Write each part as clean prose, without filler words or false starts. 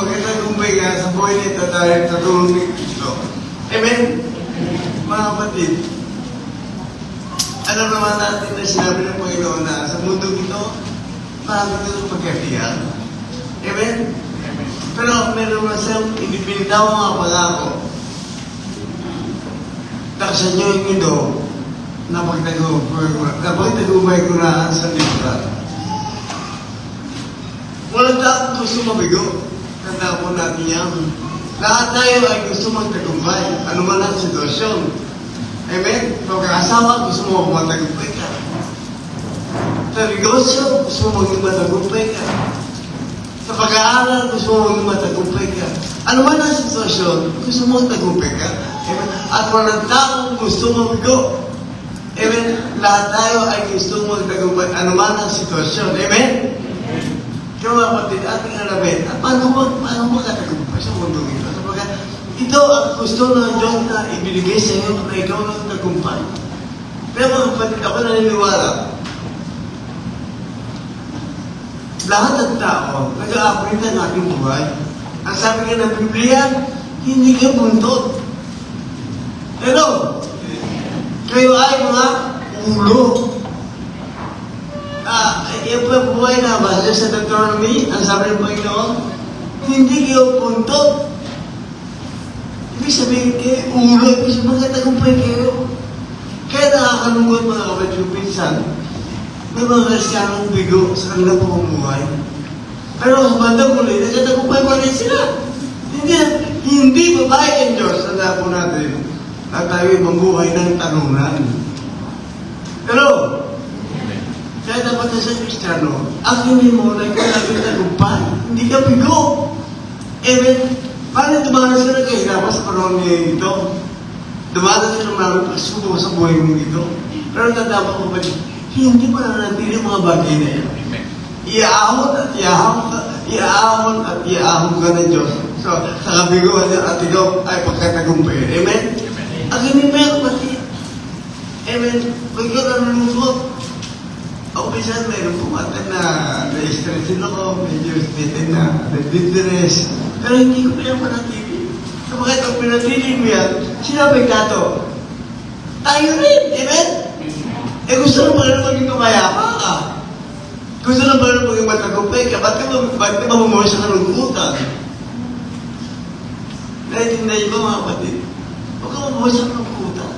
pinagtagumpay ka sa buhay nito dahil sa tulong ni Kristo. Amen? Mga kapatid, alam naman natin na sinabi ng Panginoon na sa mundong ito, marami ito pagkatiyan. Amen? Pero meron na siyang ibibinitaw mga pangako. Taksan niyo yung ito, napagtagumpay ko na sa lipunan. Walang taong gusto mabigo. Tanda po natin yan. Lahat tayo ay gusto magtagumpay. Ano man ang sitwasyon. Amen? Pagkakasawa, gusto mo magtagumpay ka. Sa negosyo, gusto mo maging matagumpay ka. Sa pag-aaral, gusto mo maging matagumpay ka. Ano man ang sitwasyon, gusto mo magtagumpay ka. Amen? At walang taong gusto mabigo. Amen? Lahat tayo ay gusto magtagumpay. Ano man ang sitwasyon. Amen? Kaya mga kapatid, ating alamin, paano makatagumpay sa mundo ito? Sabaga, ito ang gusto ng Diyos na ibinigay sa iyo na ikaw ng tagumpay. Kaya mga kapatid, ako naniniwala, lahat ng tao, nag-a-upgrade ng ating buhay. Ang sabi nga ng Biblia, hindi ka buntot. Pero, kayo ay mga ulo. Yung buhay na base sa Deuteronomy, ang sabi ng Panginoon, hindi kayo buntot. Ibig sabihin kayo, ulo, ibig sabihin magkatagumpay kayo. Kaya nakakalungkot mga kapatid yung pinsan, may mga Kristiyanong bigo sa kanilang pamumuhay. Pero sa bandang muli, nagkatagumpay pa rin sila. Hindi babae ang Diyos, tanda po natin, na tayo mabuhay ng tanunan. Pero, kaya dapat na sa Kristiyano, ang hindi mo na ikaw naging tagumpay. Hindi ka bigo. Amen. Paano dumanas ka na kahirapan sa panahon niya ito? Dumanas ka na maraming pagsubok sa buhay mo ito. Pero tanda ko ba, hindi pa nanatili mga bagay na yan. Iaahon at iaahon ka ng Diyos. So, sa kabiguan niya at ikaw ay pagkatagumpay. Amen? Ang hindi meron pati. Amen. Pag ikaw nalulungkot, ako minsan mayroon pumatag na na-stressin ako, medyo stressin na, na-distress. Pero hindi ko pinapanatili. So bakit ang pinatili mo yan, sinabi ka to, tayo rin, amen? Gusto na ba na maging kumayapa ka? Gusto na ba na maging matagumpay ka? Ba't ka mamumuhay sa kalungkutan? Naintindihan ba mga kapatid? Huwag ka mamumuhay sa kalungkutan.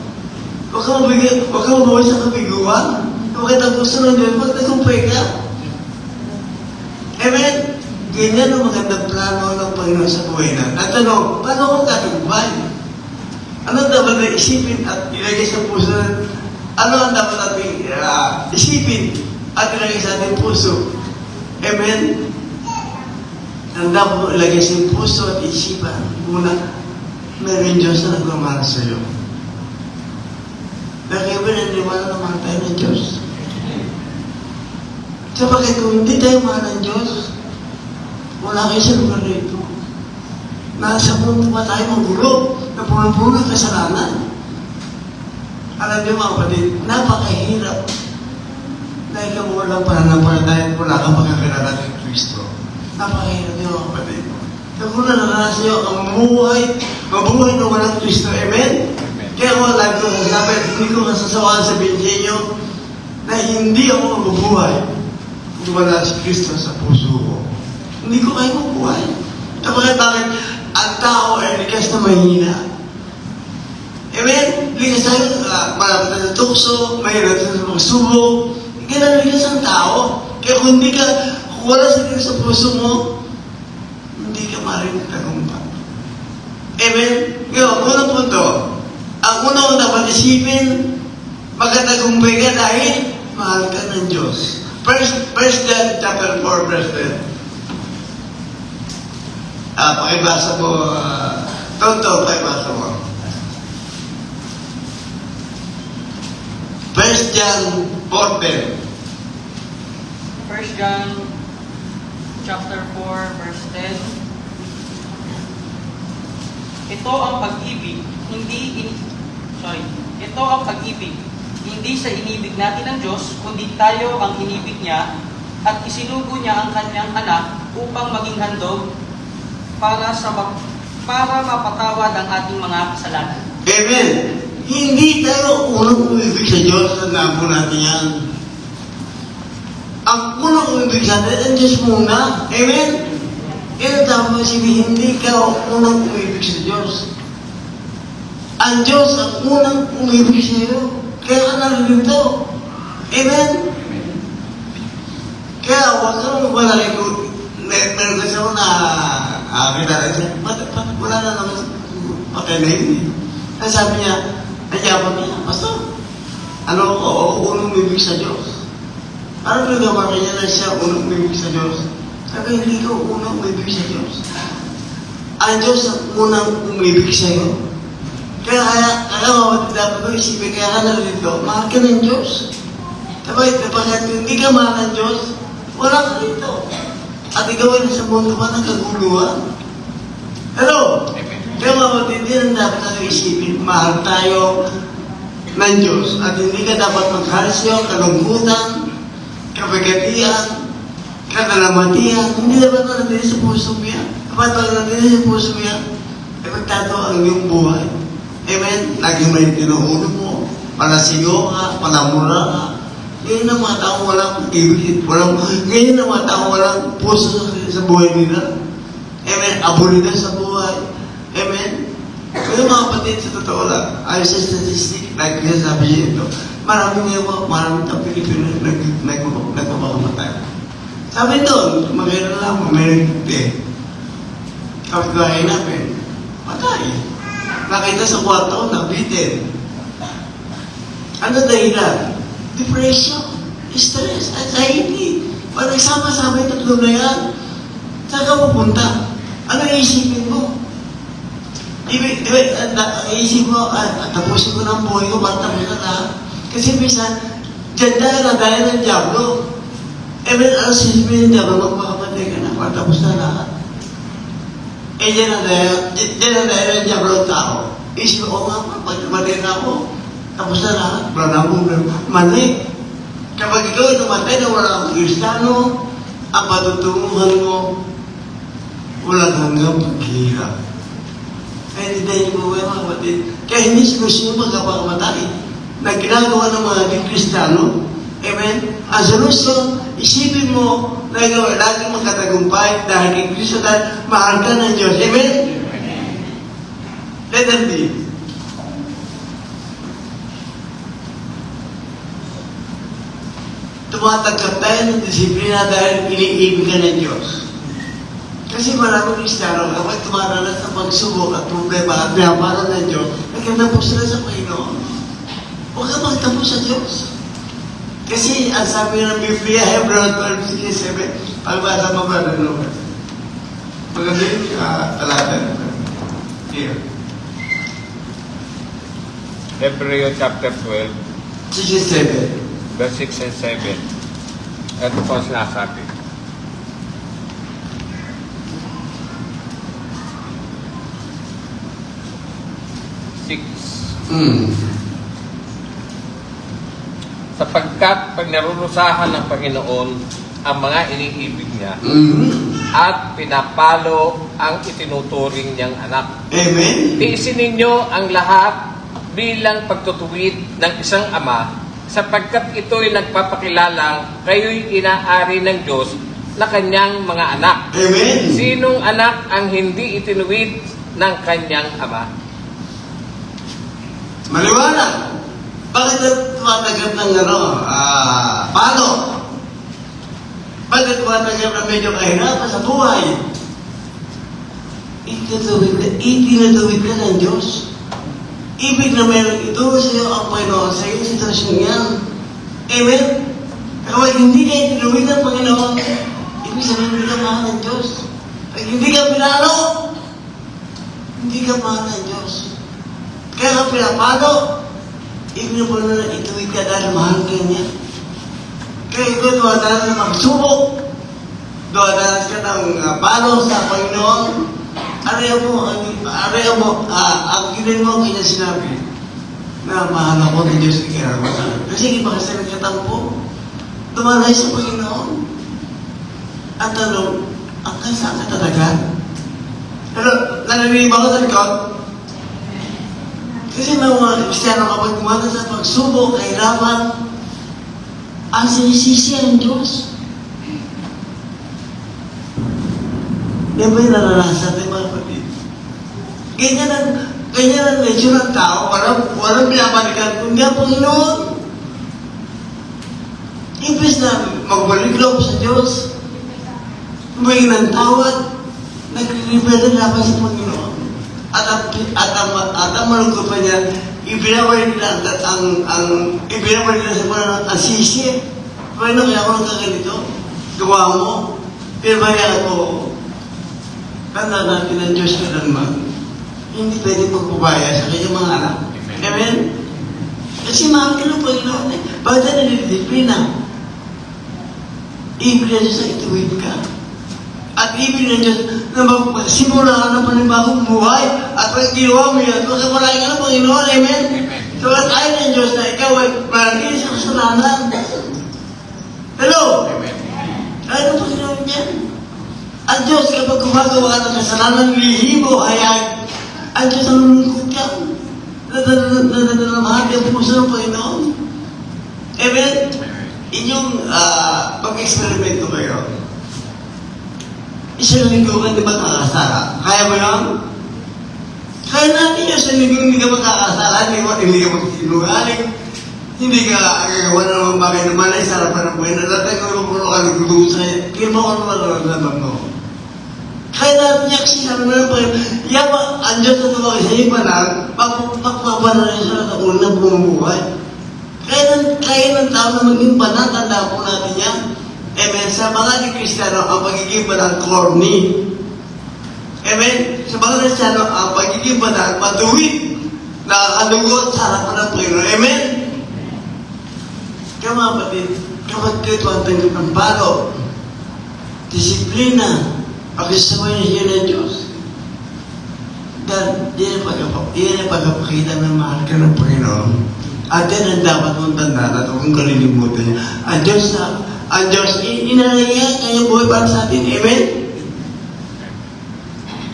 Huwag ka mamumuhay sa kabiguan. Bakit ang gusto ng Diyos, magtagumpay ka? Amen? Ganyan ang magandang plano ng Panginoon sa buhay na. At tanong, paano kung katagumpay? Ano dapat na isipin at ilagay sa puso? Ano ang dapat natin isipin at ilagay sa ating puso? Amen? Ang dapat mo ilagay sa puso at isipan. Muna, meron Diyos na nagmamahal sa iyo. Dahil ba naniniwala naman tayo ng Diyos? Sapagkat kung hindi tayo mahal ng Diyos, wala kayo sa lugar nito. Nasa mundo pa tayo magulo, na puno-puno ng kasalanan. Alam niyo mga kapatid, napakahirap dahil kung walang pananampalataya at wala kang pagkakilala ng Kristo. Napakahirap niyo mga kapatid. Kung naranasan niyo ang mabuhay na walang Kristo, amen? Kaya ako lagi ko sabi, hindi ko masasawaan sabihin sa inyo na hindi ako mabubuhay kung wala si Kristo sa puso ko. Hindi ko kayo mabubuhay. Kapag bakit ang tao ay likas na mahina. Amen? Likas tayo, malapit na sa tukso, mahirap sa pagsubok. Ganun likas ang tao. Kaya kung wala si Kristo sa puso mo, hindi ka maaaring tagumpay. Amen? Ngayon, unang punto, ang unang dapat isipin, magkatagumpay ka dahil mahal ka ng Diyos. First John chapter 4, verse 10. Pakibasa mo, Tonto, pakibasa mo. First John 4:10. First John chapter 4, verse 10. Ito ang pag-ibig, ito ang pag-ibig, hindi sa inibig natin ng Diyos, kundi tayo ang inibig niya at isinugo niya ang kanyang anak upang maging handog para mapatawad ang ating mga kasalanan. Amen. Hindi tayo unang umibig sa Diyos, tandaan po natin yan. Ang unang umibig sa atin, ang Diyos muna. Amen? Yan ang tama sabihin, hindi ka unang umibig sa Diyos. Ang Diyos ang unang umibig sa iyo. Kaya ka naririto. Amen? Kaya huwag kang malalay ko. Meron kasi ako na kita siya, wala na naman patay na yun. Ang sabi niya, nagyapan niya, Pastor, ano ako, unang umibig sa Diyos. Parang pinagawa niya na siya unang umibig sa Diyos. Sabi, hindi ko unang umibig sa Diyos. Ang Diyos ang unang umibig sa iyo. Kaya dapat ko isipin, kaya ka narito, mahal ka ng Diyos. Kapag hindi ka mahal ng Diyos, wala ka rito. At ikaw ay nasa mundo pa ng kaguluhan. Hello? Kaya kapatid, din ang dapat natin isipin, mahal tayo ng Diyos. At hindi ka dapat magharisyo, kalungkutan, kabagatian, kakalamatian. Hindi dapat natin sa puso mo yan. Kapag natin sa puso mo yan, ay magtato ang iyong buhay. Amen? Lagi may tinuulo mo, palasigo ka, palamura ka. Ngayon ang mga taong walang ibig, ngayon ang mga taong walang puso sa buhay nila. Amen? Abulida sa buhay. Amen? Kaya mga kapatid, sa totoo lang, ayon sa statistic, like sabi niya ito, maraming taong Pilipino nagpapakamatay. Sabi doon, maganda lang, may nagtite. Kapag gaya namin, patay. Nakita sa kwarto, nabitin. Ano dahilan? Depression, stress, anxiety. Pag nagsama-sama yung tatlo na yan, saan ka pupunta? Ano iisipin mo? Iisip mo, tapusin ko ng buhay ko, ba't tapos na lahat? Kasi minsan, dyan dahil ng Diablo. Even ang sisipin ng Diablo, magpakapatay ka na, ba't tapos na lahat? Dyan na dahil ng Diablo ang tao. Isip ko nga, pag namatay na ako, tapos na lahat, mali. Kapag ikaw ay namatay na wala kang Kristiyano, ang patutunguhan mo, walang hanggang paghihirap. Kaya hindi tayo buhay mga kapatid. Kaya hindi gusto nyo magkapakamatay. Na ginagawa ng mga di Kristiyano. Amen? Ang solusyon, isipin mo na ikaw ay laging magkatagumpay dahil kay Kristo dahil mahal ka ng Diyos. Amen? Let them be. Tumatanggap tayo ng disiplina dahil iniibig ka ng Diyos. Kasi maraming Kristiyano, kapag tumaranas sa pagsubok at problema at pinaparan ng Diyos, nagkatapos sila sa Panginoon. Huwag ka magtapos sa Diyos. Kasi ang sabi ng Biblia, Hebrews 12:7, pagbasa mo ba ng Lord? Maganda yung talata. Here. Hebrews chapter 12, 6-7. verse 6 and 7. Ito po ang sinasabi. Sapagkat pag narurusahan ng Panginoon ang mga iniibig niya at pinapalo ang itinuturing niyang anak. Amen? Tiisin ninyo ang lahat bilang pagtutuwid ng isang ama sapagkat ito'y nagpapakilalang kayo'y inaari ng Diyos na kanyang mga anak. Amen? Sinong anak ang hindi itinuwid ng kanyang ama? Maliwanag. Bakit tumatagal ng palo? Bakit tumatagal na medyo kahirapan sa buhay? Itinatuwid ka ng Diyos. Ibig na meron ito sa iyo ang Panginoon sa iyong sitwasyon yan. Amen? Kapag hindi ka itinuwid ng Panginoon, ibig sabihin hindi ka mahal ng Diyos. Pag hindi ka pinalo, hindi ka mahal ng Diyos. Kaya ka pinapalo, ibig mo na ituwid ka dahil mahal ka niya. Kaya ikaw duwadalas na magsubok, duwadalas ka ng palo sa Panginoon, Arayaw mo, ang gilin mo kanya sinabi na mahal ako ng Diyos na kinarapatan. Kasi hindi ba kasi nagkatampo? Tumalay sa Panginoon. At tanong, ang kasa ka talaga? Pero, nananig ba ko sa likod? Kasi may mga Kristiyano kapag kumata sa pagsubok, kahirapan, ang sinisisi ang Diyos. Yan ba yung naranasan ng mga kapatid? Ganyan ang nature ng tao, walang pinapalikan, kundi ang Panginoon. Imbes na magbalik loob sa Diyos, may ng tawad, nagre-rebelde laban sa Panginoon. At ang malungkot pa niya, ibinabalik nila ibinabalik nila sa Panginoon ang sisi. Panginoon, kaya ako nagkaganito, gawa mo, pinabaya ko. Tanda natin ang Diyos ka naman. Hindi pwede magpapaya sa kanyang mga anak. Amen? Kasi mahal ka ng Panginoon eh. Bakit na nilidisiplina? Ibig na Diyos na ituwid ka. At ibig na Diyos na magsimula ka ng panibagong buhay. At pag ginawa mo yan, magkakalain ka ng Panginoon. Amen? So at ayaw ng Diyos na ikaw ay managin sa kasalanan. Hello? Ayaw ng Panginoon yan. Ang Diyos kapag gumagawa ka ng kasalanan, lihim o hayag, ang Diyos ang lulungkot ka. Nadadalamahan ang puso ng Panginoon. Amen? Inyong pag-experimento kayo. Isang linggo ka di ba kakasala? Kaya mo yun? Kaya natin yun sa linggo hindi ka magkakasala, hindi ka magsinungaling, hindi ka gagawa na naman bagay na malay sa harapan ng buhay na dati kung puno ka nagtutungo sa'yo, kaya mo ka naman naman mo. Kaya natin yung sinabi mo ng Panginoon, yaman, ang Diyos na tumaki sa iba na, magpapanan rin siya sa unang bumubuhay. Kaya ng tao na maging banal, tanda po natin yan. Amen. Sa mga ni Kristiyano, ang pagiging banal, corny. Amen. Sa mga Kristiyano, ang pagiging banal, matuwid, nakakalugot sa harapan ng Panginoon. Amen. Kaya mga kapatid, kapag kayo ang tanggap ng palo, disiplina, pag-isaway niya ng Diyos. Dahil yan ang pagpapakita ng mahal ka ng Panginoon. At yan ang dapat mong tandaan at huwag kalilimutan niya. Ang Diyos, inalayan kanyang buhay para sa atin. Amen?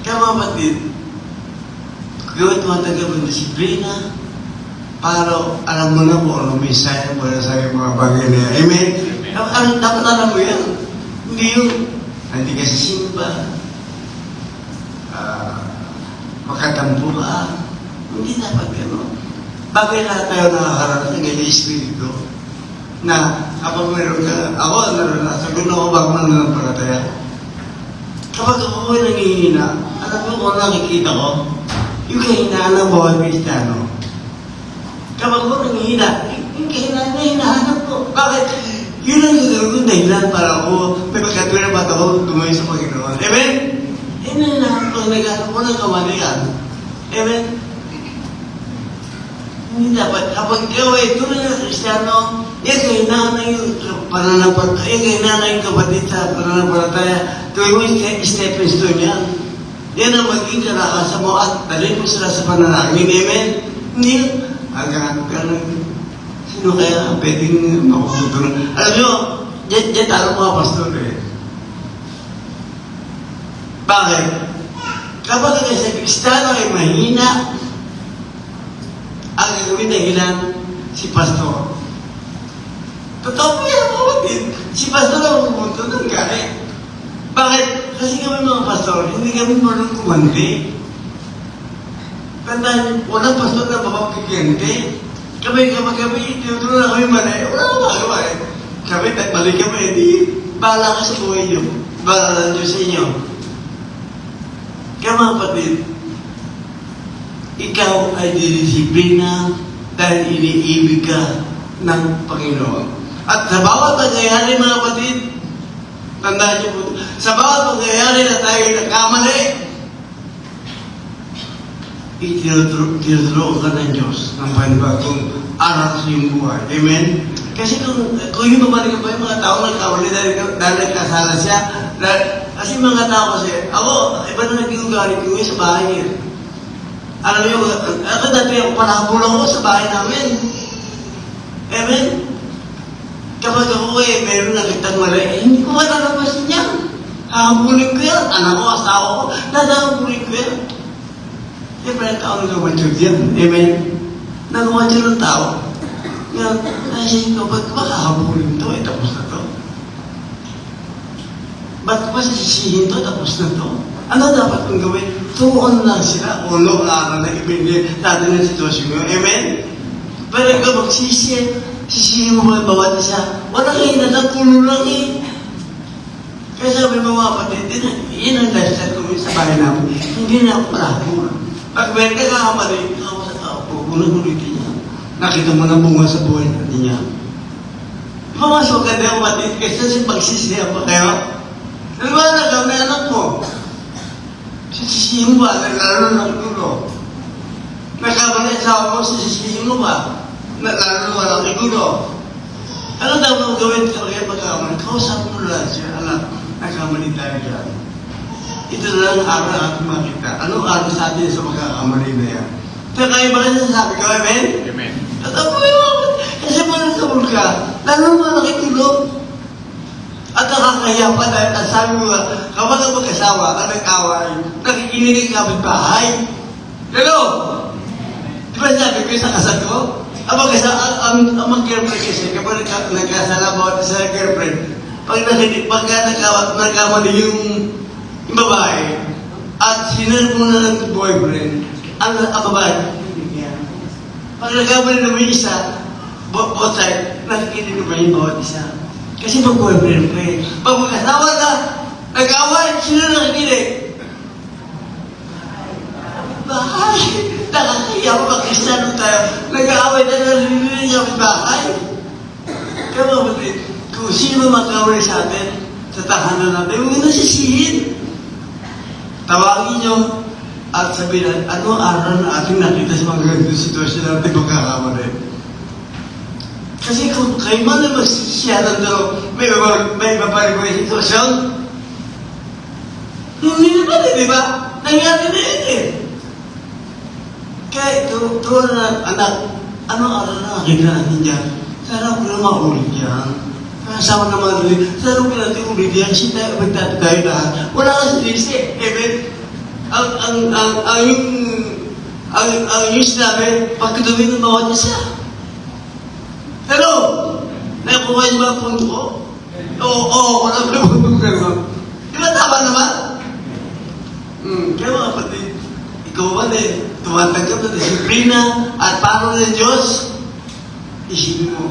Kaya mga kapatid, gawin tumatagap ng disiplina para alam mo na kung ano misaya mo na sa mga bagay na yan. Amen? Dapat alam mo yan. Hindi yung hindi ka sisimba, makatampo ka. Hindi dapat gano'n. Bagay na tayo nakakaranas ng ganyan espiritu na kapag meron ka, ako naranasan ko na ako bago nananampalataya. Kapag ako ay nangihina, alam mo kung nakikita ko, yung kahinaan ng bawat Kristiyano. Kapag ako nangihina, yung kahinaan na hinahanap ko. Bakit? Yun ang gagawin dahilan para ako may pagkatuloy na bata ko tumayo sa Panginoon. Amen? Yun ang hinahanap ko, naghanap ko ng kamalian. Amen? Hindi dapat. Kapag ikaw ay tunay na Kristiyano, yan kahinaan na yung pananampalataya, yan kahinaan na yung kapatid sa pananampalataya, tuloy mo yung stepping stone yan. Yan ang maging kalakasan mo at dalhin mo sila sa panalangin. Amen? Hindi yun. Hanggang sino kaya pwedeng makukutulong? Alam nyo, dyan talo mga pastor eh. Bakit? Kapag sa Kristiyano ay mahina, ang gagawin na ilan, si pastor. Totoo po yan, mga kapatid. Si pastor ang pumunto ng galit. Bakit? Kasi kami mga pastor, hindi kami marunong kumandi. Tandaan, walang pastor na mapapagkikente. Kami, tinutulong na kami mali. Wala akong magawa eh. Kami, mali kami, hindi. Bahala ka sa buhay niyo. Bahala lang Diyos sa inyo. Kaya mga kapatid, ikaw ay didisiplina dahil iniibig ka ng Panginoon. At sa bawat pangyayari, mga kapatid, tandaan niyo po, sa bawat pangyayari na tayo nagkamali, itinuturo ka ng Diyos ng panibagong aral sa iyong buhay. Amen? Kasi kung yung babalik pa yung mga tao nagkamali dahil nagkasala siya, kasi mga tao kasi, ako, iba na naging ugali ko sa bahay niya. Alam niyo, ako dati ako panahabulong ako sa bahay namin. Amen? Kapag ako meron nakitang mali, hindi ko matalabasin niya. Hahabulin ko yan. Anak ko, asawa ko, hahabulin ko yan. Siyempre, ang tao nagawachod yan. Amen? Nagawachod ng tao. Ngayon, kasi ito, ba't ba hahabulin to? Tapos na to. Ba't ba sisihin to? Tapos na to. Ano dapat kong gawin? Tuon lang sila. Ulo na na ibigay natin ng sitwasyon mo. Amen? Pero ikaw sisihin mo ba bawat isa? Walang nagkulo lang eh. Kaya sabi mo mga kapatid, yun ang lifestyle ko sa bahay namin. Hindi na ako palabo. Pag meron ka kakamali, ako sa tao po, ulit-ulitin niya. Nakita mo na bunga sa buhay natin niya. Pumasok ka na kapatid, kasi pagsisiya pa kayo. Nalwala ka na anak mo. Sisihin mo ba? Lalo ng gulo. Nagkamali sa ako, sisihin mo ba? Lalo walang igulo. Ano daw mo gawin ka kaya pagkakamali? Kausap mo lang siya, anak, nagkamali tayo dyan. Ito na lang araw na ating makita. Anong araw sa atin sa pagkakamali na yan? Kaya kayo ba kasi sasabi ko, amen? Amen. Tatapo yun. Kasi manasabol ka, lalo mo nakitulog. At nakakahiya pa dahil ang sabi mo nga, kapag ang mag-asawa, ang nag-away, nakikinig ang kapitbahay. Hello? Di ba sabi ko sa kasal ko? Ang mag-girlfriend kasi, kapag nagkasalamat sa girlfriend, pag nagkamali yung babae, at sinunod mo na ng boyfriend, ang babae, pag nagkamali naman yung isa, both side, nakikinig naman yung bawat isa. Kasi mag-boyfriend ko eh. Pag mag-asawa na, nag-away, sino nakikinig? Bahay! Nakakahiya ko mag-Kristiyano tayo. Nag-aaway na nalilinig ang bahay. Kaya mga kapatid, kung sino mag-away sa atin, sa tahanan natin, huwag na sisihin. Tawagin nyo at sabihin, ano araw na ating nakita sa mga ganitong sitwasyon natin magkakamali. Kasi kung kayo man na magsisiyanan daw, may babae ko yung sitwasyon, hindi naman eh, di ba? Nangyari na yun eh. Kaya tuwa na, anak, ano araw na nakita natin dyan? Sana ko na maulit yan. Kasama naman ulit. Sana ko natin ulit yan. Sita, magtatagay lahat. Wala ka sa lisi. Amen? Ang yung sinabi, pagkatuloy ng bawat isa. Hello? Nakuha niyo ba ang punto ko? Oo, wala ko na punto ko gano'n. Di ba tama naman? Kaya mga kapatid, ikaw ba tumatanggap na disiplina at paro ng Diyos, isipin mo,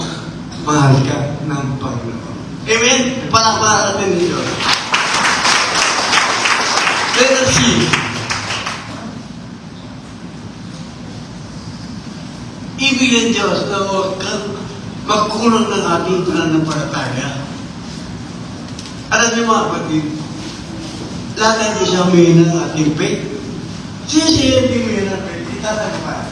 mahal ka ng Panginoon. Amen? Palakpakan natin ng Diyos. Let us see. Ibig ng Diyos na huwag kang magkulang ng ating pananampalataya. Alam niyo mga kapatid, lahat hindi siya humihina ng ating faith. Siya hindi humihina ng faith. Itatagpan.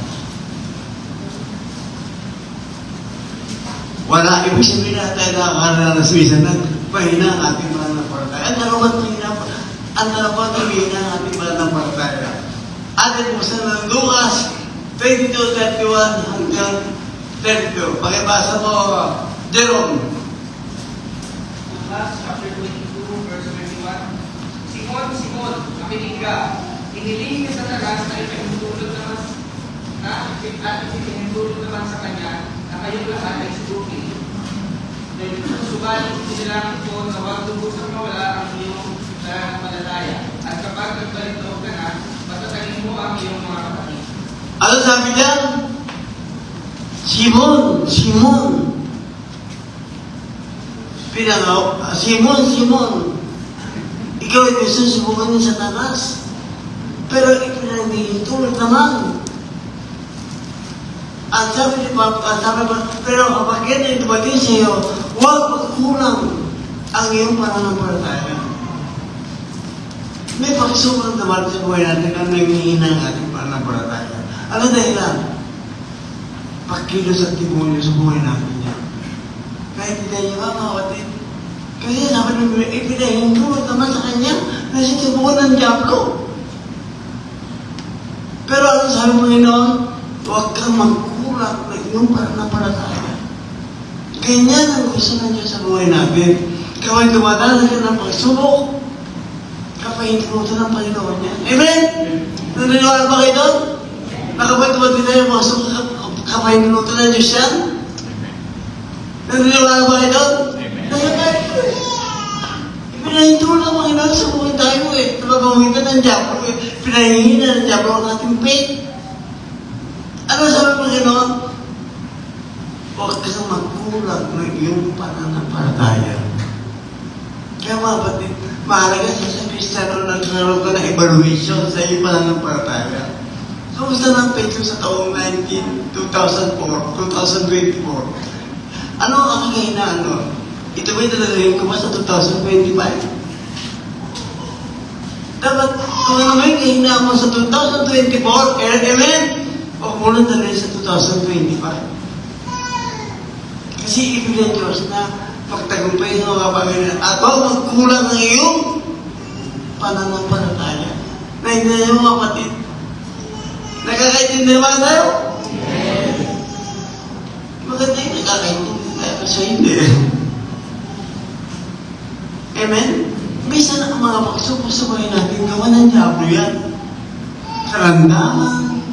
Wala, ibig sabihin na tayo nakakaranas minsan ng pahina ang ating pananampalataya. Ang dalawa't humihina ang ating pananampalataya. Atin po sa Lucas 22:31 hanggang 32. Pakibasa mo, Jerome. Lucas chapter 22, verse 21. Simon, Simon, makinig ka. Iniling ni Satanas na ipinutulog naman sa kanya na kayong lahat ay subukin. Subalit sinilangin ko na huwag lubusang mawala ang iyong pananampalataya. At kapag nagbalik loob ka na, patatagin mo ang iyong mga kapatid. Ano sabi niya? Simon, Simon, ikaw ay gusto subukan ni Satanas. Pero ipinagdihintulot naman. At sabi pa, pero kapag yan ay dumating sa iyo, huwag magkulang ang iyong pananampalataya. May pakisulang naman sa buhay natin ang nanghihina ang ating pananampalataya. Ano dahilan? Pagkilos at tibunin sa buhay natin yan. Kahit hindi niyo ba, mga kapatid? Kasi sabi ng Biblia, ipinahintulot naman sa kanya na sinubukan ng Diablo. Pero ano sabi mo Panginoon? Huwag kang magkulang na iyong pananampalataya. Ganyan ang gusto ng Diyos sa buhay natin. Kaway dumadalas ka ng pagsubok, pahintuto ng Panginoon niya. Amen? Naniniwala ba kayo doon? Nakapagtawad din tayo mga kapahintuto ng Diyos yan? Naniniwala ba kayo doon? Pinahinto lang Panginoon sa buhay tayo eh. Napapamagitan ng Diablo eh. Pinahingi na ng Diablo ang ating faith. Ano sabi ng Panginoon? Huwag kang magkulang ng iyong pananampalataya. Kaya mga batid, mahalaga sa Kristiyano na nagkaroon ka ng evaluation sa iyong pananampalataya. Kamusta ng faith sa taong 2004, 2024? Ano ang kahinaan nun? Ito ba'y talagay ko ba sa 2025? Dapat, kung ano ba'y kahinaan mo sa 2024, amen? O muna talagay sa 2025. Kasi ibig ng Diyos na pagtagumpay sa mga Panginoon at huwag magkulang ng iyong pananampalataya. Naintindihan mo kapatid? Nakakaintindi naman tayo? Yes. Maganda yung nakakaintindi tayo kasi hindi. Amen? Minsan ang mga pagsubok sa buhay natin, gawa ng Diablo yan. Karandaman,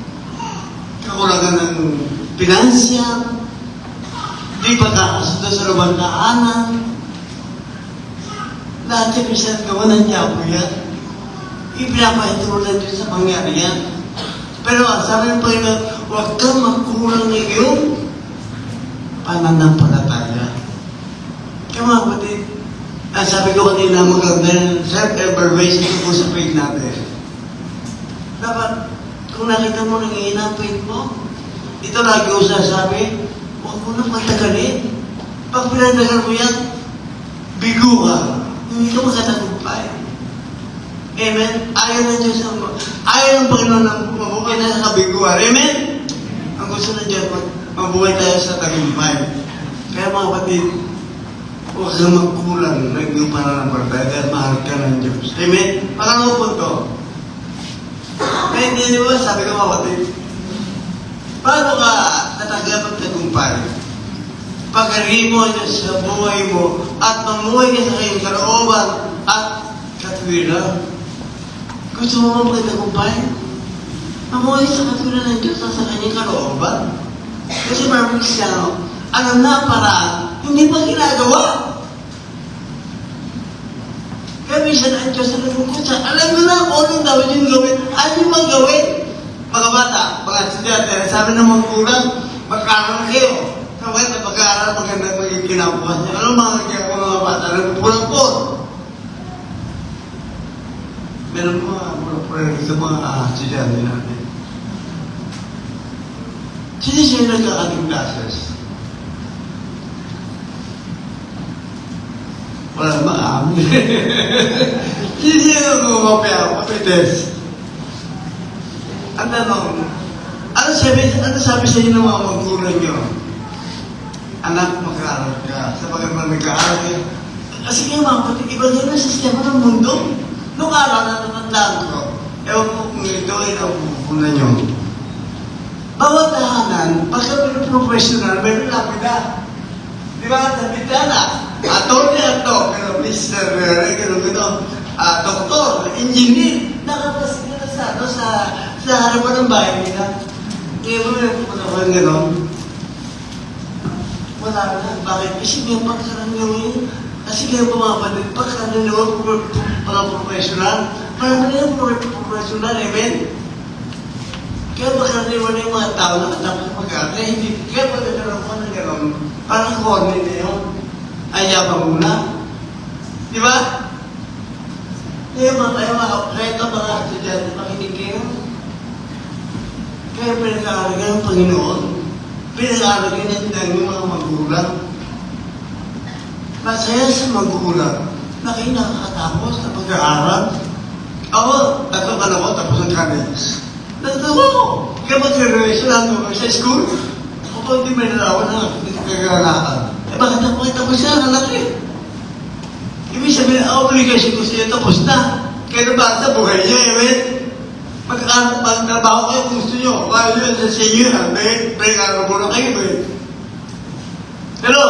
kakulangan ng finansya, di pagkakasundo sa lumang kaanan. Lahat yung minsan gawa ng Diablo yan. Ipinapahintulad din sa pangyari yan. Pero ang sabi ng Panginoon, huwag kang magkulang ng iyong pananampalataya. Kaya mga kapatid, ang sabi ko kanina, maganda ng self-evaluation ko sa faith natin. Dapat, kung nakita mo nangyayina ang faith mo, ito lagi ko sasabi, huwag mo nang matagalin. Pag pinadagal mo yan, bigo ka. Hindi ka makatagumpay. Amen? Ayaw ng Diyos ayaw ng Panginoon na mabuhay na sa kabiguan. Amen? Ang gusto ng Diyos, mabuhay tayo sa tagumpay. Kaya mga kapatid, huwag kang magkulang ng iyong pananampalataya dahil mahal ka ng Diyos. Amen? Pangalawang punto. Kaya hindi ba, sabi ko mga kapatid, paano ka natagap at tagumpay? Pagkari mo sa buhay mo at mamuhay ka sa kanyang kalooban at katwiran. Gusto mo ba magtagumpay? Mamuhay sa katwiran ng Diyos at sa kanyang kalooban. Kasi mga Kristiyano, alam na paraan, hindi pa ginagawa. Kaya minsan ang Diyos na nagmukot siya, alam mo na kung anong dapat yung gawin, ano yung magawin? Mga bata, mga estudyante, sabi ng mga kulang, mag-aaral kayo. Sabay na mag-aaral, magandang maging kinabukas niya. Ano mga nagyagawa mga bata, nagpulang-pul. Meron mga pulang-pulang sa mga estudyante natin. Sino siya nagkakating classes? Wala naman amin. Sino siya nagkakapya, kapites? Ang tanong, ano sabi sa inyo ng mga magulang nyo? Anak, mag-aaral ka. Sa pagkakas nag-aaral ka. Kasi kayo mga kapatid, iba din ang sistema ng mundo. Nung araw na natandaan ko, ewan ko kung ito ay napupunan nyo. Bawat tahanan, pagka professional, meron lapida. Di ba? Lapida na. Attorney ato, pero Mr. Doktor, engineer, nakapasig na sa harapan ng bahay nila. Kaya mo na pupunta ko yung gano'n. Wala na. Bakit? Kasi may pagkaraniwan. Kasi kaya pumapatid, pagkaraniwan mga professional. Marami na yung professional, amen? Kaya pagkaraniwan yung mga tao na katapos mag-aaral. Kaya hindi, kaya pagkaraniwan ko ng gano'n, parang corny na yun. Ayabang muna. Di ba? Kaya kahit ang mga estudyante, makinig kayo. Kaya pinag-aaral ng Panginoon. Pinag-aaral ng mga magulang. Masaya sa magulang na kayo nakakatapos na pag-aaral. Ako, tatapos ako, tapos ang college. Nagtawa ko. Kaya mag-graduation lang ako sa school. Ako pa hindi may nalawan na kaganakan. Bakit ako tapos siya? Anak eh. Ibig sabihin, ang obligation ko siya tapos na. Kaya ba sa buhay niya, amen? Magtrabaho kayo kung gusto nyo. Kaya yun sa inyo, amen? Pre-aaral mo na kayo, amen? Hello?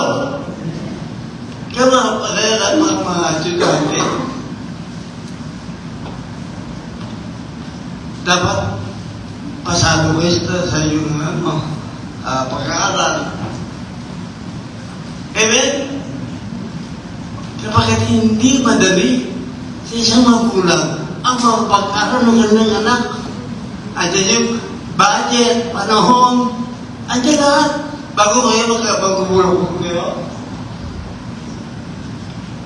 Kaya mga estudyante, dapat pasado kayo sa iyong pag-aaral. Amen? Kapag hindi madali sa isang magulang ang pag-aaral ng kanilang anak, andyan yung budget, panahon, andyan lahat. Bago kayo magbubulang ko kayo,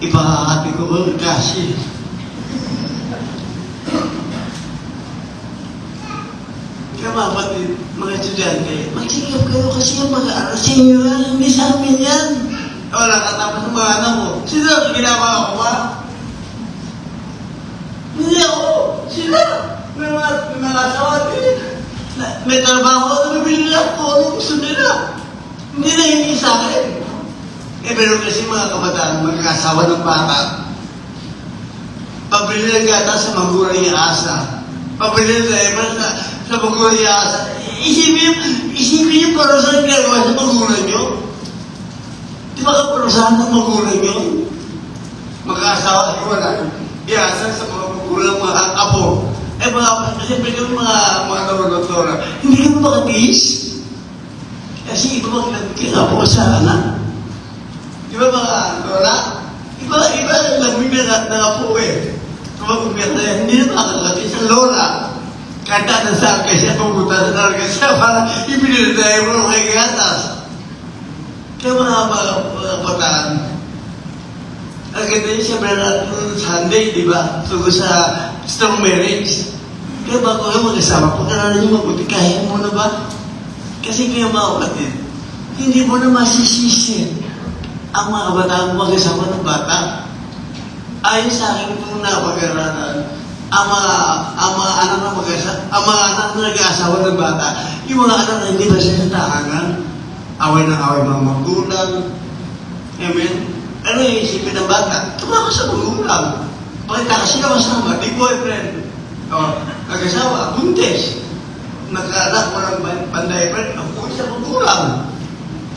ipahati ko ko kasi. Kaya mga kapatid, mga estudyante, magsikap kayo kasi yung mag-aaral sa inyo yan, hindi sa amin yan. Wala katapos ng mga anak ko. Sino ang ginagawa ko ba? Hindi ako. Sila. May mga asawa din. May trabaho na bibili nila kung ano gusto nila. Hindi na hindi sa akin. Pero kasi mga kabataan, magkakasawa ng bata. Pabili ng gata sa magulang niya asa. Pabili ng diaper sa magulang niya asa. Isipin yung parusahan ginagawa sa magulang niyo. Di ba kaparusahan ng magulang niyo? Magkakasawa, wala. Iasa sa mga magulang, mga apo. Kasi pwede mga doktora, hindi ka makatiis. Kasi iba apo sa anak. Di ba mga lola? Iba lamig na apo eh. Hindi na makakatiis sa lola. Kanta na sa akin siya, pumunta sa talaga siya para ipinilitayin mo ng kay gatas. Kaya mga bataan, ang ganda yun siyempre natin Sunday, di ba? Tugo sa strong marriage. Kaya bago kayo mag-asama, pagkaralan nyo mabuti, kaya mo na ba? Kasi kayo mga kapatid, hindi mo na masisisi ang mga kabataan mag-asama ng bata. Ayon sa akin itong napag-aralan, ang mga anak na nag-aasawa ng bata, yung mga anak na hindi ba siya sa tahanan, away ng away mga magulang. Amen? Ano yung isipin ng bata? Tumaka sa magulang. Pakita ka sila kasama, di boyfriend. O, nag-asawa, buntis. Nagkaanak, walang panday-friend, ako sa magulang.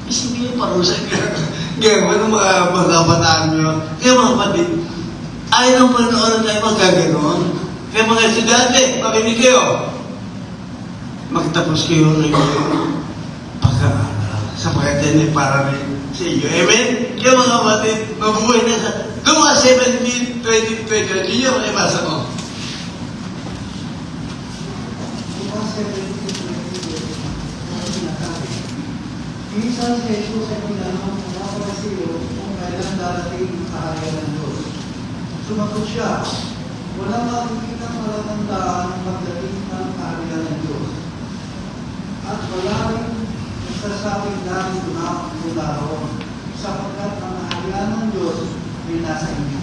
Isipin yung parusa. Gawin ng mga kabataan nyo. Kaya mga kapatid, ayaw ng Panginoon na tayo magkaganon. Kaya mga estudyante, makinig kayo. Magtapos kayo ng pag-aaral sa pagkatyan para rin sa iyo. Amen? Kaya mga kapatid, mabuhay na sa Luma 17, 20, Hindi nyo makibasa ko. Minsan sa Jesus ay tinanong ng mga Pariseo kung kailan darating ang kaharian ng Diyos. Sumagot siya, walang makikita palatandaan ng pagdating ng kaharian ng Diyos. At wala rin nagsasabing dahil mula roon, sapagkat ang kaharian ng Diyos ay nasa inyo.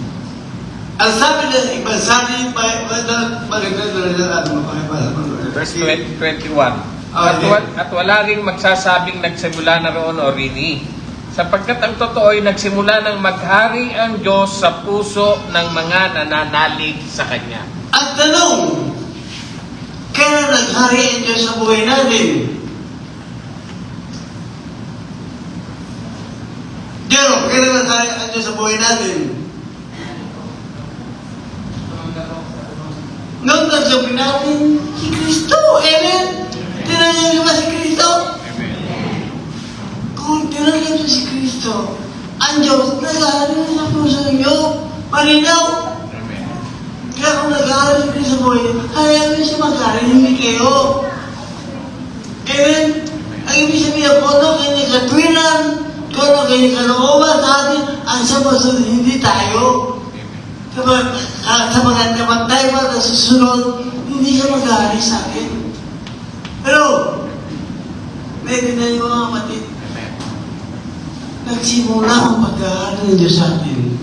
Ang sabi ng ibang sabi, Verse 21. At wala ring magsasabing nagsimula na roon o rini, sapagkat ang totoo ay nagsimula ng maghari ang Diyos sa puso ng mga nananalig sa Kanya. At tanong, kailan naghari ang Diyos sa buhay natin? Jero, kailan naghari ang Diyos sa buhay natin? Nung nagsabi natin, si Kristo, amen? Tinanong niyo ba si Kristo? Kung tinanong niyo si Kristo, ang Diyos, nag-aaral na sa puso niyo. Malinaw. Kaya kung nag-aaral si Kristo mo yun, hayaan niyo siya mag-aaral, hindi kayo. Amen? Ang ibig sabihin ko, no, kanya katwiran, kung ano kanya kalooban sa atin, ang sa masunod, hindi tayo. Sa mga namatay pa na susunod, hindi siya mag-aaral sa akin. Pero, naiintindihan niyo mga kapatid, nagsimula ang pag-aaral ng Diyos sa atin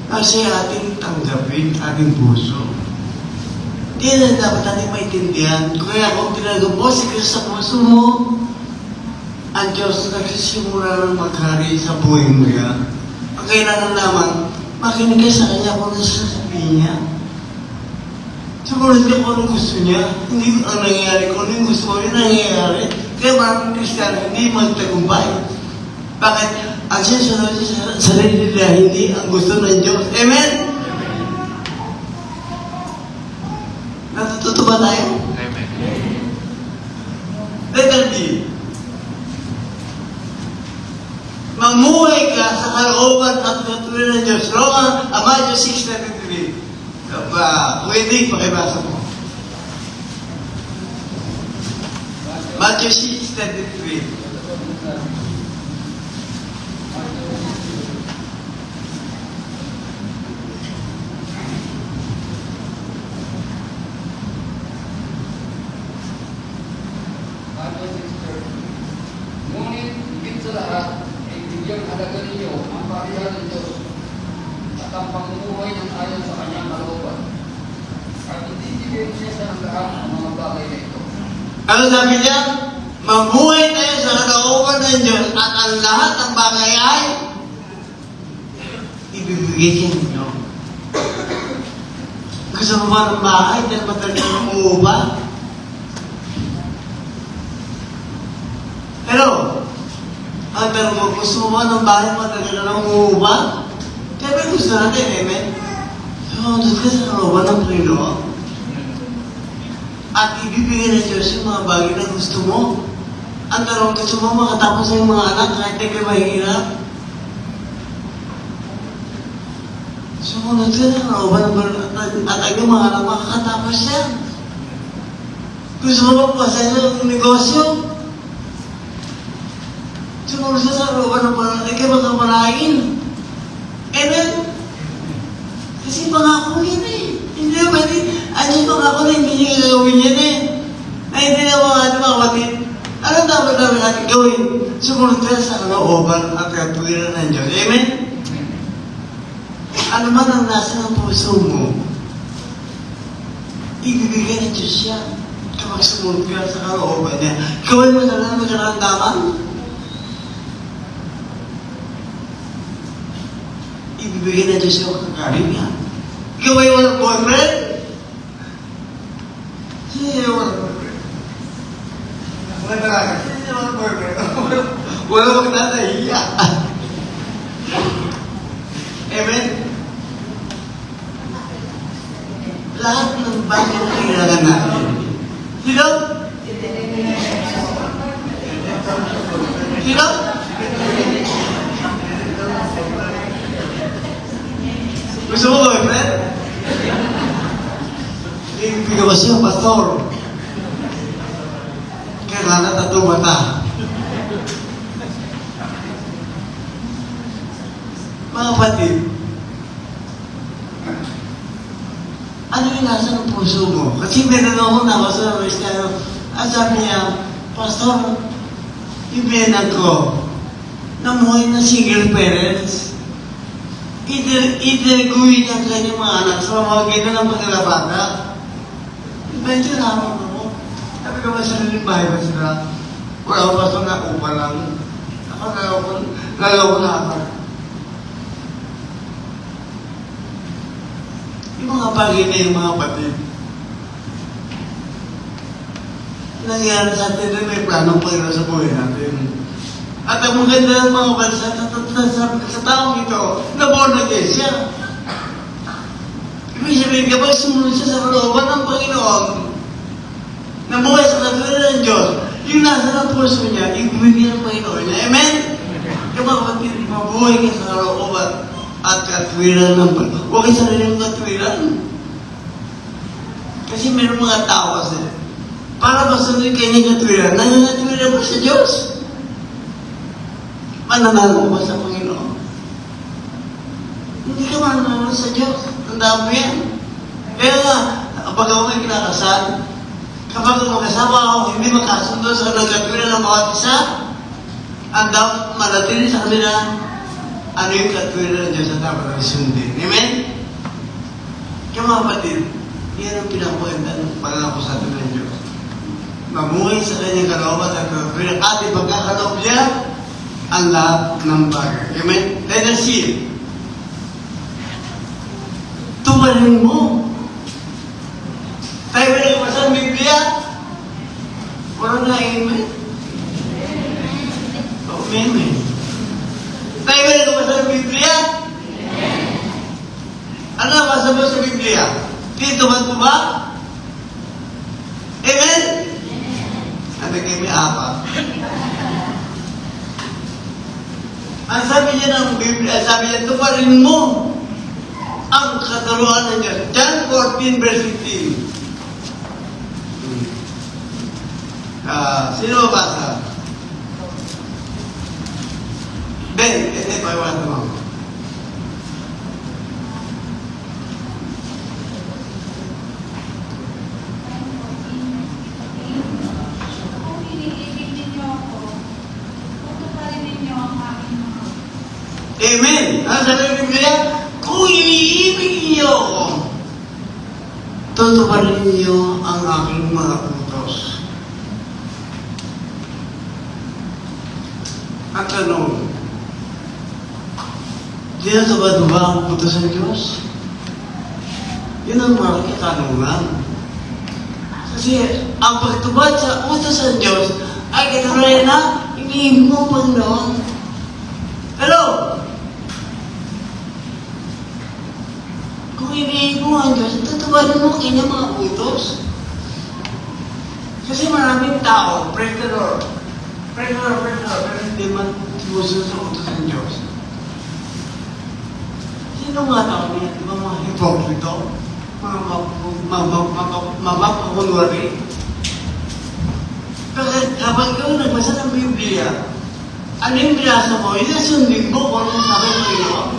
kasi ating tanggapin, ating puso. Di na dapat natin maintindihan. Kaya kung tinanggap mo si Kristo sa puso mo, ang Diyos nagsisimula ng maghari sa buhay mo yan. Ang kailangan naman, makinig ka sa Kanya kung ano sasabihin niya. Sumunod ka kung anong gusto niya. Hindi ang nangyayari. Kung ano yung gusto mo, yun nangyayari. Kaya maraming Kristiyano hindi magtagumpay. Bakit? Ang sinusunod sa sarili nila, hindi ang gusto ng Diyos. Amen? Natututo ba tayo? Amen. kalooban at katuwiran ng Diyos. Matthew 6:33. Pwede, pakibasa mo. Matthew 6:33. Ngunit higit sa lahat ay bigyang halaga ninyo ang kaharian ng Diyos at ang pamumuhay ng ayon sa kanyang kalooban. At itibigay niya sa lahat ang mga bagay na ito. Ano sabi niya? Mamuhay tayo sa kalooban ng Diyos at ang lahat ng bagay ay ibibigay sa inyo. Gusto mo ba ng bahay dahil matagal ng uuba? Pero, ang tanong mo, gusto mo ba ng bahay matagal ng uuba? Siyempre gusto natin, amen? Sumunod ka sa kalooban ng Panginoon. At ibibigay ng Diyos yung mga bagay na gusto mo. Ang tanong, gusto mo makatapos sa iyong mga anak kahit di kayo mahirap? Sumunod ka na kalooban at ang iyong mga anak makakatapos yan. Gusto mo magpasaya ng negosyo? Sumunod ka sa kalooban ng mga kayo magkamalain. Amen? Kasi pangako yan eh. Hindi na pwede. Andiyan pangako na hindi niya gagawin yan eh. Naintindihan mo nga mga kapatid. Anong dapat namin natin gawin? Sumunod ka sa kalooban at katuwiran ng Diyos. Amen? Ano man ang nasa ng puso mo, ibibigay ng Diyos yan. Kapag sumunod ka sa kalooban niya, gawin mo na lang magkaramdaman. Ibibigay ng Diyos yung kakarin niya. Gawin mo ng boyfriend? Sino yung walang boyfriend? Wala talaga. Sino yung walang boyfriend? Wala magtatahiya. Amen? Lahat ng bagay na kailangan natin. Sino? Sino? Gusto mo boyfriend? Yung pinabas niya, pastor. Kailangan tattoo mata. Mga kapatid, ano yung nasa ng puso mo? Kasi meron ako na sa Restano. At sabi niya, Pastor, yung biyanan ko, namuhay na single parents. Either gawin niya ang kanyang mga anak sa pamamagitan ng paglalabata. Medyo naman ako. Sabi ko ba sa bahay ba sila? Wala ko Pastor na upa lang. Ako nalaw na ako. Yung mga bagay na yung mga kapatid. Nangyari sa atin na may planong Panginoon sa buhay natin. At ang maganda ng mga bansa sa taong ito, na born again siya. Ibig sabihin, kapag sumunod siya sa kalooban ng Panginoon, na buhay sa katuwiran ng Diyos, yung nasa ng puso niya, ibigay ng Panginoon niya. Amen? Yung mga kapatid, mabuhay ka sa kalooban at katuwiran ng Panginoon. Huwag kayo sarili ng katuwiran. Kasi mayroong mga tao kasi, para masunod kayo ng katuwiran, nangangatwiran mo sa Diyos. Mananalo mo ba sa Panginoon? Hindi ka mananalo sa Diyos. Tandaan mo yan. Kaya nga, kapag ako may kinakasal, kapag magkasama ako, hindi makasundo sa nagkatwiran ng bawat isa, ang dapat manatili sa kanila, ano yung katwiran ng Diyos na dapat ang sundin. Amen? Kaya mga kapatid, yan ang pinakuwenta ng pangako sa atin ng Diyos. Mamuhay sa kanyang kalooban at katwiran at ipagkakaloob niya ang lahat ng bagay. Amen? Let us see. Tumanin mo. Tayo ba nagpasa ng Biblia? Walang na amen? Oh, amen. Tayo ba nagpasa ng Biblia? Ano ang basa mo sa Biblia? Dito ba ito ba? Amen? Ano kayo may apat? Ang sabi niya ng Biblia, sabi niya, tuparin mo ang kataluan ng Diyos. John 14, verse 15. Sino mabasa? Ben, hindi pa iwan mo. Kung iniibig ninyo ako, tutuparin ninyo ang aking mga Amen. Ang sabi ng Biblia, kung iniibig niyo ako, tutuparin niyo ang aking mga utos. Ang tanong, tinatubad ba ang utos ng Diyos? Yun ang mga katanungan. Kasi ang pagtubad sa utos ng Diyos ay katulad na iniibig mo Panginoon. Hello? Kung iniibig mo ang Diyos, tutubarin mo kanyang mga utos. Kasi maraming tao, praise the Lord, pero hindi man sumusunod sa utos ng Diyos. Sino nga tao niya? Di ba mga hipokrito? Mga mapapakunwari? Kasi kapag ikaw nagbasa ng Biblia, ano yung binasa mo? Yun ang sundin mo kung ano sabi ng Panginoon.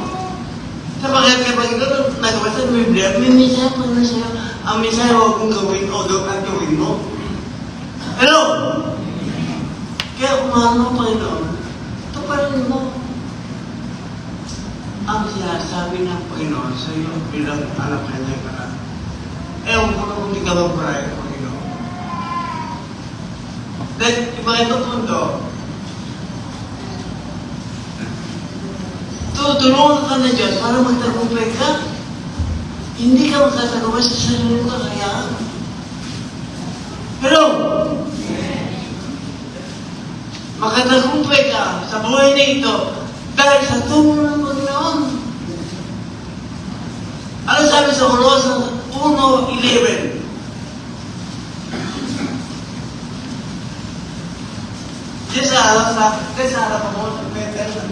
Sapagkat kapag ikaw nagbasa ng Biblia, may misaya pa na sa'yo. Ang misaya huwag mong gawin o at gawin mo. Hello? Kaya kung mahal mo, Panginoon, tuparin mo ang sinasabi ng Panginoon sa iyo bilang anak kanya ka na. Ewan ko na kung di ka mabuhay, Panginoon. Dahil, iba ito punto, tutulungan ka ng Diyos para magtagumpay ka. Hindi ka magtatagumpay sa sarili mo kakayaan. Hello? Makatagumpay ka sa buhay na ito dahil sa tulong ng Panginoon. Ano sabi sa Colossus 1:11? Diyan sa harap mo, Peter, sa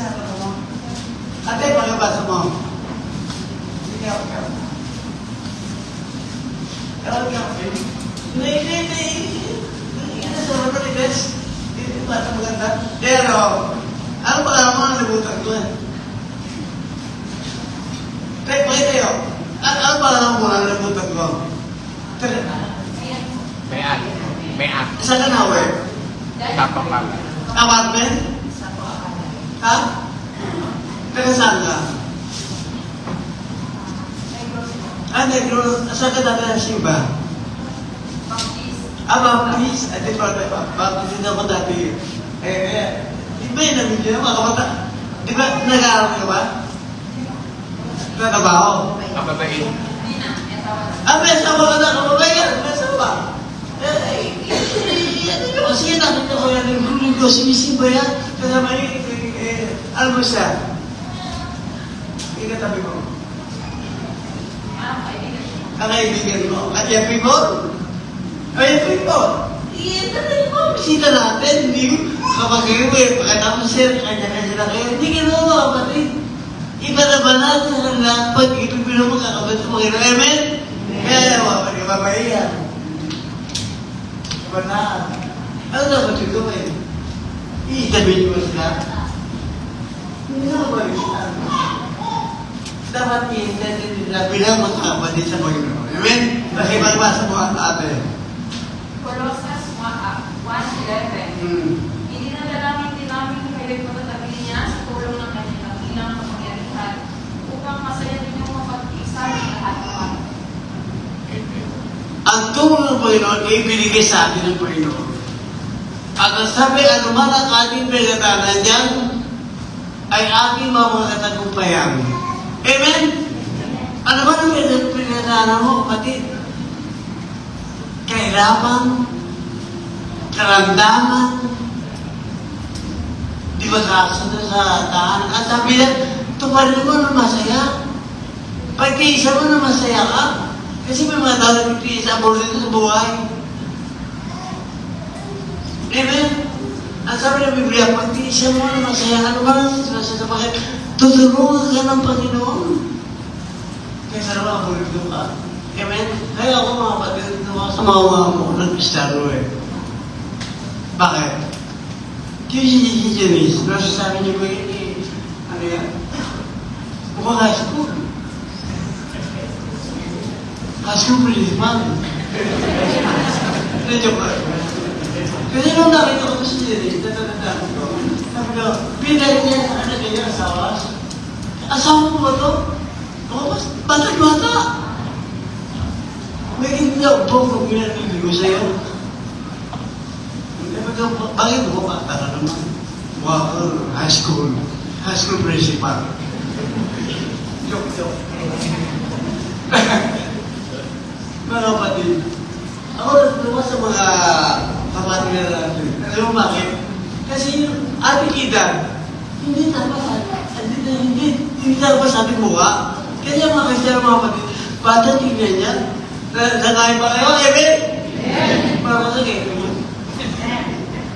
harap mo. Ate, pakibasa mo. Sige, okay. Hindi sa harap ni Bes. Hindi ba ito maganda? Pero, ano pa alam mo ang nabutan ko eh? Tek, pakita yun. Ano pa alam mo ang nabutan ko? May at. Saan ka na, where? Tapang. Apartment? Ha? Taga saan ka? Negro. Saan ka dati na simba? Baptist. Ate, Baptist din ako dati. Di ba yun namin yun? Mga kabata. Di ba nag-aaral ka ba? Natabaho? Kababain. May asawa ka na, kababayan. May asawa. Ano nyo kasi nakita ko yan, yung ko, sinisimba yan. Kasama yun, ano mo siya? Ikatabi mo. Ang kaibigan mo. At yung people? Ay, yung people. Iyan mo, bisita natin. Hindi kapag kayo pakita mo siya, kanya-kanya na kayo. Hindi ginawa, kapatid. Iba na ba natin sa kanila pag ipipilo mo kakabat sa mga ino? Amen? Kaya wapag ipapahiyan. Iba na. Ano dapat yung gawin? Iitabi niyo sila? Hindi na ba yun sila? Dapat i-intend nila bilang magkakapatid sa Panginoon. Amen? Kasi magbasa mo ang ate. Colossus 1:11. Idinadalangin din namin kayo'y pagtatabi niya sa tulong ng kanyang dakilang kapangyarihan upang masaya ninyong mapag-isa ng lahat ng mga. Ang tulong ng Panginoon ay binigay sa atin ng Panginoon. At ang sabi, anuman ang ating pinagdaanan dyan, ay ating mga katagumpayan. Amen? Anuman ang pinagdaanan mo, kapatid? Kahirapan, karamdaman, di ba kasunod sa daan? At sabi niya, tuparin mo na masaya. Pagtiisa mo na masaya ka. Kasi may mga tao na nagtiisa mo dito sa buhay. Amen? Ang sabi ng Biblia, pag tiisyan mo na masaya, ano ba ang sitwasyon sa bakit? Tutulungan ka ng Panginoon. Kaysa naman abulito ka. Amen? Kaya ako mga kapatid, sa mga mo ng Kristiyano eh. Bakit? Si Janice, nasasabi niyo ba yun eh, ano yan? Mukhang high school. High school principal. Medyo ba? Kasi nung nakita ko si Janice, natatandaan ko, sabi ko, pinay niya, ano ganyan, asawa? Asawa mo ba to? Oo, bata-bata. May hindi ako kung ginanibig ko sa'yo. Bakit mo bata ka naman? Wow, high school principal. Joke. Mga kapatid, ako natutuwa sa mga kapatid na natin. Alam mo bakit? Kasi yung ating edad, hindi dapat sabi mukha. Kaya mga Kristiyano mga kapatid, bata tingnan niya. Nakain ba kayo? Amen? Mga kapatid,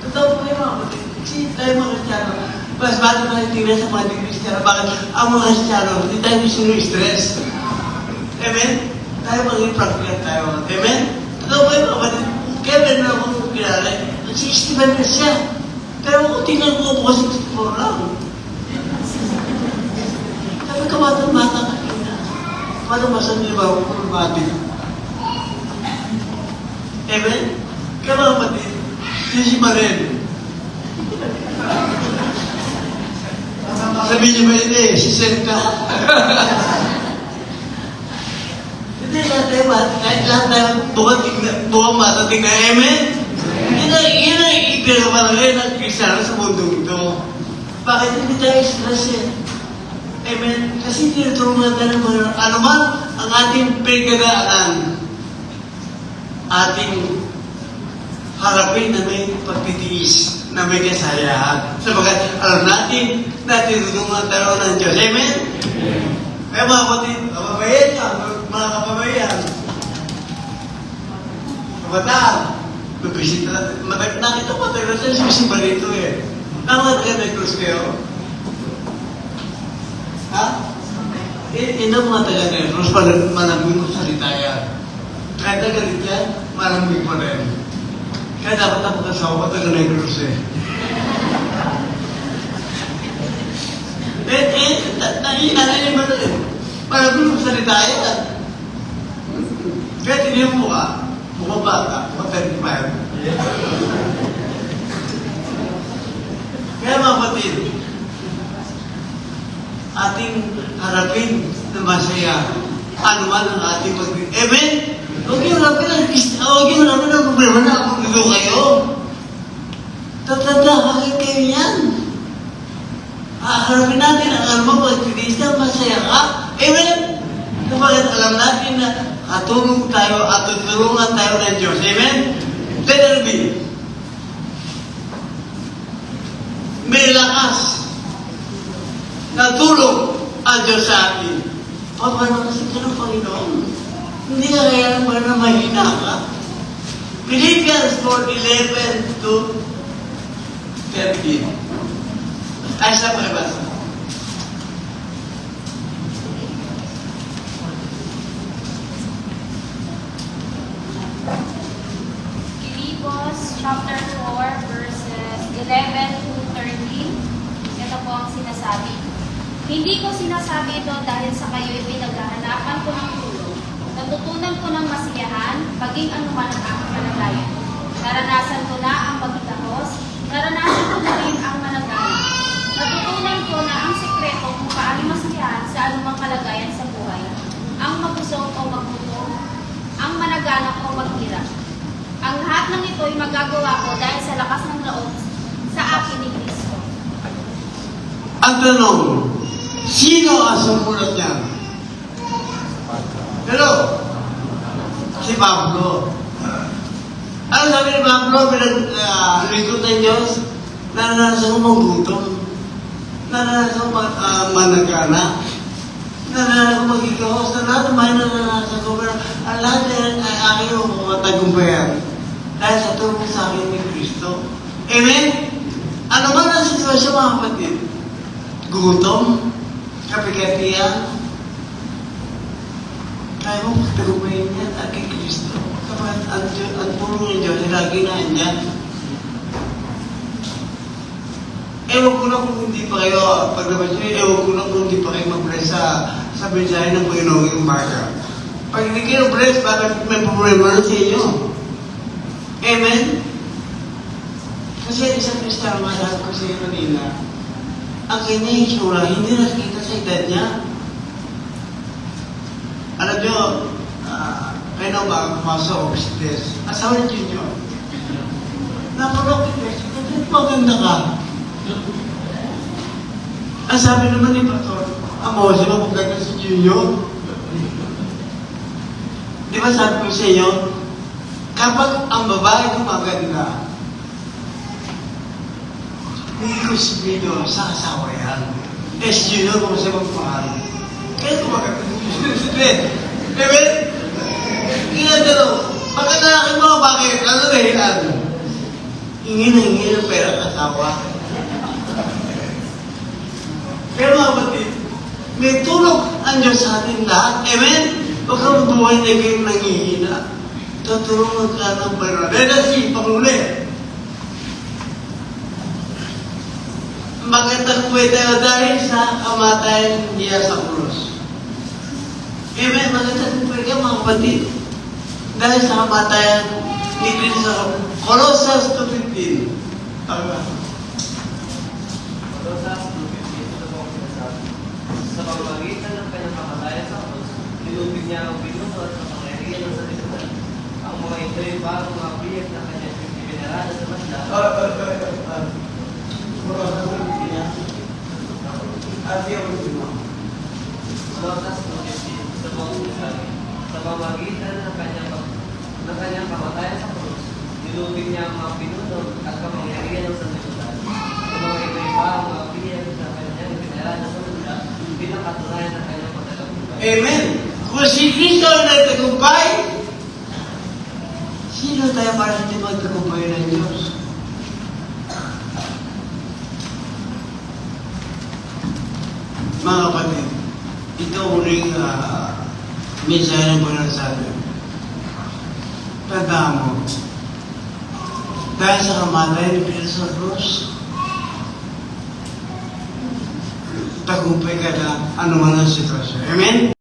totoo po kayo mga kapatid. Kasi tayo mga Kristiyano, mas bata na tingnan sa mga Kristiyano. Bakit? Ang mga Kristiyano, hindi tayo stress. Amen? Tayo maging practical tayo. Amen? Totoo po kayo mga kapatid. Kaya meron akong kilala. 65 na siya. Pero kung tingnan ko po 64 lang. Sabi ka bata ka tingnan. Paano masan niyo ba ako problematic? Amen? Kaya mga kapatid, si Maren. Sabi niyo ba yun eh, si Selka? Hindi lahat tayo, kahit lahat tayo buwang bata tingnan. Amen? Yun ang ipinapalagay ng Kristiyano sa mundong ito. Bakit hindi tayo stress eh? Amen? Kasi tinutulungan tayo ng mga ano man ang ating pinagdadaanan. Ating harapin na may pagtitiis, na may kasayahan. Sabagat alam natin na tinutulungan tayo ng Diyos. Amen? Kaya mga kapatid, kababayan niya, mga kababayan. Kabataan, mag-visit natin. Nakita ko tayo na tayo sa Barito eh. Nakakatagal na krus kayo? Ha? Hindi mga taga-Negros, malamig mo salita yan. Kahit nagalit yan, malamig pa rin. Kaya dapat ako kasawa ka taga-Negros eh. Nangyayari ba rin? Malamig mo salita yan. Kaya tingin mo ka, mukhang bata, mukhang 35. Kaya mga kapatid, ating harapin na masaya ano man ang ating pag-ibig. Amen? Huwag yung harapin ang problema na kung dito kayo. Tatanda kayo kayo yan. Harapin natin ang anumang pag-ibig na masaya ka. Amen? Kapag alam natin na katulong tayo at tutulungan tayo ng Diyos. Amen? Let it be. May lakas na tulong ang Diyos sa atin. Paano kasi ka ng Panginoon? Hindi ka kaya naman na mahina ka. Philippians 4:11 to 13. Ay, sa pakibasa. Filipos chapter 4 verses 11 to 13. Ito po ang sinasabi. Hindi ko sinasabi ito dahil sa kayo'y pinaghahanapan ko ng tulong. Natutunan ko ng masiyahan, maging anuman ang aking kalagayan. Naranasan ko na ang pagkitahos, naranasan ko na rin ang managana. Natutunan ko na ang sekreto kung paano masiyahan sa anumang kalagayan sa buhay. Ang mabusog o magbuto, ang managana o maghirap. Ang lahat ng ito'y magagawa ko dahil sa lakas ng loob sa akin ni Kristo. Ang tanong, sino ang sumulat niya? Hello? Si Pablo. Ano sabi ni Pablo, lingkod ng Diyos, naranasan ko magutom, naranasan ko managana, naranasan ko magigahos, naranasan ko, pero ang lahat ay aking matagumpayan dahil sa tulong sa akin ni Kristo. Amen? Ano man ang sitwasyon mga kapatid? Gutom? Kapigatian? Kaya mo pagtagupayin yan at kay Kristo. Kapag ang tulong ng Diyos, lagi na andyan. Ewan ko na kung hindi pa kayo, paglabas nyo, ewan ko na kung hindi pa kayo mag-bless sa mensahe ng Panginoon yung bata. Pag hindi kayo bless, bakit may problema na sa inyo? Amen? Kasi isang Kristiyano, sabi ko sa iyo kanina, ang kanyang itsura, hindi nakikita sa edad niya. Alam nyo, kayo na ba pumasok o business? Asawa ni Junior. Napalok, maganda ka. Ang sabi naman ni Pastor, amo, sino kung ganda si Junior? Di ba sabi ko sa iyo, kapag ang babae gumaganda, hindi ko sabihin sa asawa yan. Si Junior kung sa magmahal. Kaya gumaganda si Junior. Amen? Ginagano, maganda na kayo mga bakit? Ano dahilan? Hingi na hingi ng pera ng asawa. Pero mga kapatid, may tulog ang Diyos sa ating lahat. Amen? Huwag kang buhay na kayong nangihina. Tutulungan ka ng Panginoon. Dahil si Panguli. Magandang tayo dahil sa kamatayan niya sa krus. Amen? Magandang ka mga kapatid. Dahil sa kamatayan ni Kristo sa krus. Colossians 2:15. Colossus 2:15, ito po ang sinasabi. Sa pamamagitan ng kanyang kamatayan sa krus, nilubig niya ang pinuno at kapangyarihan ng sanlibutan. Ang mga ito ay parang mga biyag na kanyang ibinarada sa masla. Colossus 2:15, sa mga sinasabi. Sa pamamagitan ng kanyang kamatayan sa krus, nilubig niya ang mga pinuno at kapangyarihan ng sanlibutan. Ang mga ito ay parang mga biyag na kanyang ibinarada sa masla, bilang katunayan ng kanyang pagkakabuhay. Amen. Kung si Kristo ang nagtagumpay, sino tayo para hindi magtagumpay ng Diyos? Mga kapatid, ito uling mensahe ng Panginoon sa atin. Tandaan mo, dahil sa kamatayan ni Kristo sa krus, tagumpay ka na anuman ang sitwasyon. Amen?